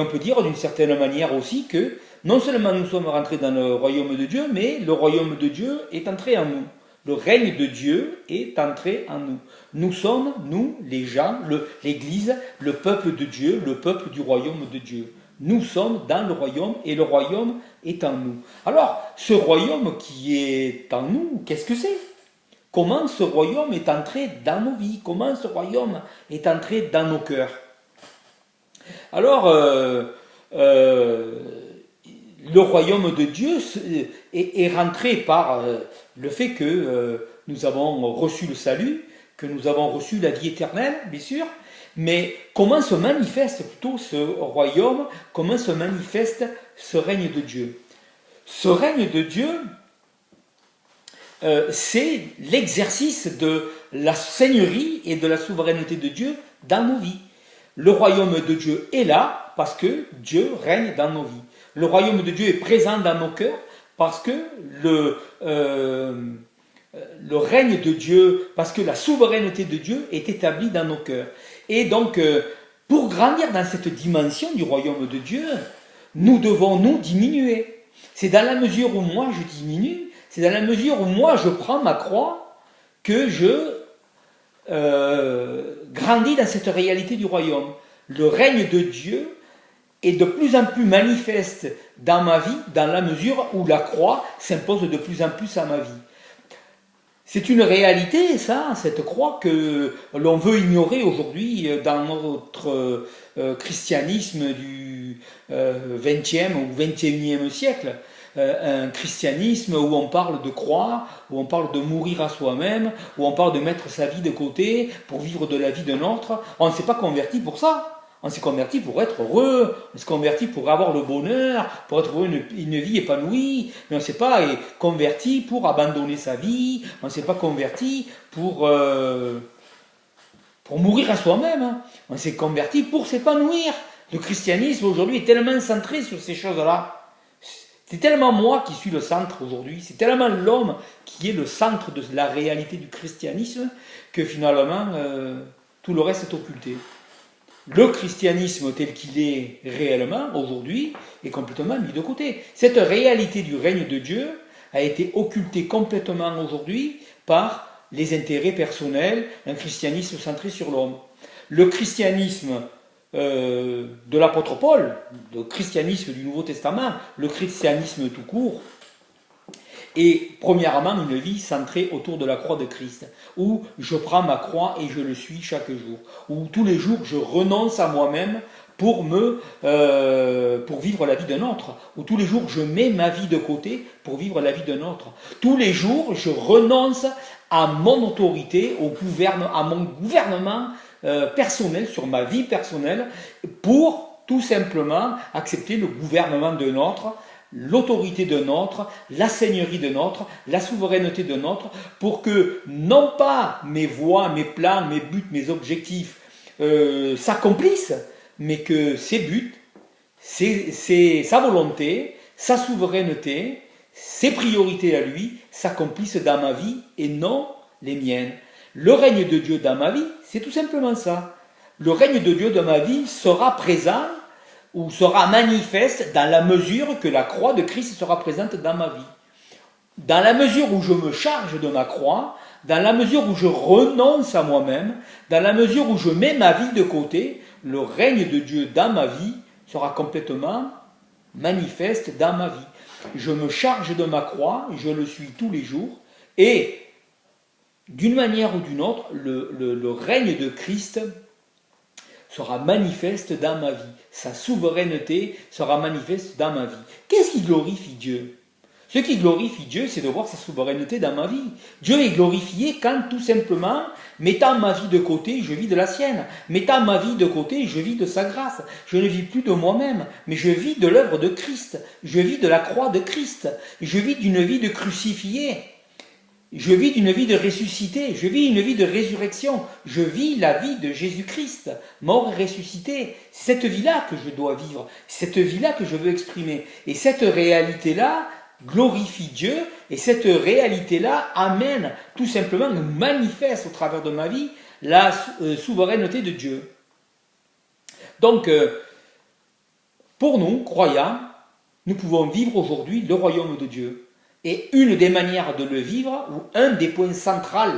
On peut dire d'une certaine manière aussi que non seulement nous sommes rentrés dans le royaume de Dieu, mais le royaume de Dieu est entré en nous. Le règne de Dieu est entré en nous. Nous sommes, nous, les gens, l'Église, le peuple de Dieu, le peuple du royaume de Dieu. Nous sommes dans le royaume et le royaume est en nous. Alors, ce royaume qui est en nous, qu'est-ce que c'est? Comment ce royaume est entré dans nos vies? Comment ce royaume est entré dans nos cœurs? Alors, le royaume de Dieu est rentré par le fait que nous avons reçu le salut, que nous avons reçu la vie éternelle, bien sûr, mais comment se manifeste plutôt ce royaume, comment se manifeste ce règne de Dieu? Ce règne de Dieu, c'est l'exercice de la seigneurie et de la souveraineté de Dieu dans nos vies. Le royaume de Dieu est là parce que Dieu règne dans nos vies. Le royaume de Dieu est présent dans nos cœurs parce que le règne de Dieu, parce que la souveraineté de Dieu est établie dans nos cœurs. Et donc, pour grandir dans cette dimension du royaume de Dieu, nous devons nous diminuer. C'est dans la mesure où moi je diminue, c'est dans la mesure où moi je prends ma croix que je grandit dans cette réalité du royaume. Le règne de Dieu est de plus en plus manifeste dans ma vie, dans la mesure où la croix s'impose de plus en plus à ma vie. C'est une réalité, ça, cette croix que l'on veut ignorer aujourd'hui dans notre christianisme du XXe ou XXIe siècle. Un christianisme où on parle de croire, où on parle de mourir à soi-même, où on parle de mettre sa vie de côté pour vivre de la vie d'un autre. On ne s'est pas converti pour ça. On s'est converti pour être heureux, on s'est converti pour avoir le bonheur, pour être une vie épanouie, mais on ne s'est pas converti pour abandonner sa vie, on ne s'est pas converti pour mourir à soi-même, on s'est converti pour s'épanouir. Le christianisme aujourd'hui est tellement centré sur ces choses-là. C'est tellement moi qui suis le centre aujourd'hui, c'est tellement l'homme qui est le centre de la réalité du christianisme que finalement tout le reste est occulté. Le christianisme tel qu'il est réellement aujourd'hui est complètement mis de côté. Cette réalité du règne de Dieu a été occultée complètement aujourd'hui par les intérêts personnels, un christianisme centré sur l'homme. Le christianisme de l'apôtre Paul, le christianisme du Nouveau Testament, le christianisme tout court, et premièrement une vie centrée autour de la croix de Christ, où je prends ma croix et je le suis chaque jour, où tous les jours je renonce à moi-même pour vivre la vie d'un autre, où tous les jours je mets ma vie de côté pour vivre la vie d'un autre. Tous les jours je renonce à mon autorité, à mon gouvernement personnel, sur ma vie personnelle, pour tout simplement accepter le gouvernement d'un autre, l'autorité de notre, la seigneurie de notre, la souveraineté de notre, pour que non pas mes voies, mes plans, mes buts, mes objectifs s'accomplissent, mais que ses buts, sa volonté, sa souveraineté, ses priorités à lui s'accomplissent dans ma vie et non les miennes. Le règne de Dieu dans ma vie, c'est tout simplement ça. Le règne de Dieu dans ma vie sera présent ou sera manifeste dans la mesure que la croix de Christ sera présente dans ma vie. Dans la mesure où je me charge de ma croix, dans la mesure où je renonce à moi-même, dans la mesure où je mets ma vie de côté, le règne de Dieu dans ma vie sera complètement manifeste dans ma vie. Je me charge de ma croix, je le suis tous les jours, et d'une manière ou d'une autre, le règne de Christ sera manifeste dans ma vie. Sa souveraineté sera manifeste dans ma vie. Qu'est-ce qui glorifie Dieu? Ce qui glorifie Dieu, c'est de voir sa souveraineté dans ma vie. Dieu est glorifié quand, tout simplement, mettant ma vie de côté, je vis de la sienne. Mettant ma vie de côté, je vis de sa grâce. Je ne vis plus de moi-même, mais je vis de l'œuvre de Christ. Je vis de la croix de Christ. Je vis d'une vie de crucifié. Je vis d'une vie de ressuscité, je vis une vie de résurrection, je vis la vie de Jésus-Christ, mort et ressuscité. C'est cette vie-là que je dois vivre, cette vie-là que je veux exprimer. Et cette réalité-là glorifie Dieu, et cette réalité-là amène, tout simplement, manifeste au travers de ma vie la souveraineté de Dieu. Donc, pour nous, croyants, nous pouvons vivre aujourd'hui le royaume de Dieu. Et une des manières de le vivre, ou un des points centraux,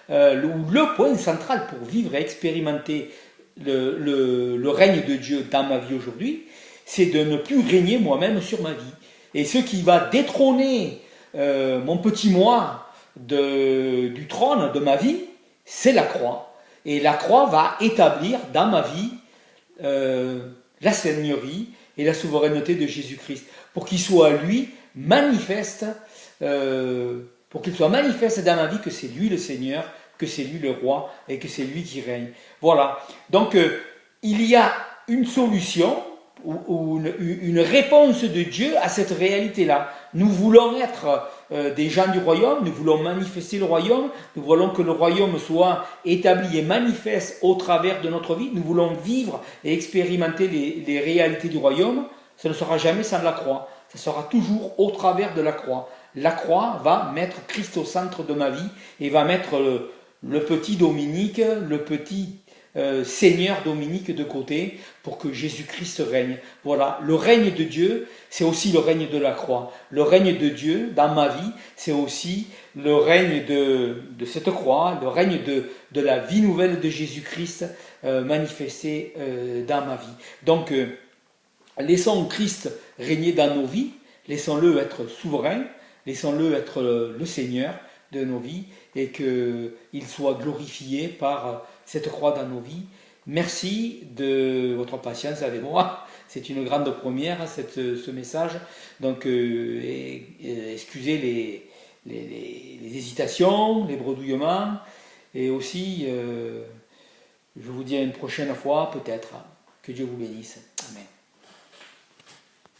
ou le point central pour vivre et expérimenter le règne de Dieu dans ma vie aujourd'hui, c'est de ne plus régner moi-même sur ma vie. Et ce qui va détrôner mon petit moi du trône de ma vie, c'est la croix. Et la croix va établir dans ma vie la seigneurie et la souveraineté de Jésus-Christ, pour qu'il soit lui manifeste, pour qu'il soit manifeste dans ma vie que c'est lui le Seigneur, que c'est lui le roi et que c'est lui qui règne. Voilà. Donc il y a une solution ou une réponse de Dieu à cette réalité-là. Nous voulons être des gens du royaume, nous voulons manifester le royaume, nous voulons que le royaume soit établi et manifeste au travers de notre vie, nous voulons vivre et expérimenter les réalités du royaume. Ça ne sera jamais sans la croix, ça sera toujours au travers de la croix. La croix va mettre Christ au centre de ma vie et va mettre le petit Dominique, le petit Seigneur Dominique de côté pour que Jésus-Christ règne. Voilà, le règne de Dieu, c'est aussi le règne de la croix. Le règne de Dieu dans ma vie, c'est aussi le règne de cette croix, le règne de la vie nouvelle de Jésus-Christ manifesté dans ma vie. Donc, laissons Christ régner dans nos vies, laissons-le être souverain, laissons-le être le Seigneur de nos vies et qu'il soit glorifié par cette croix dans nos vies. Merci de votre patience avec moi. C'est une grande première, ce message. Donc, excusez les hésitations, les bredouillements. Et aussi, je vous dis à une prochaine fois, peut-être. Que Dieu vous bénisse. Amen.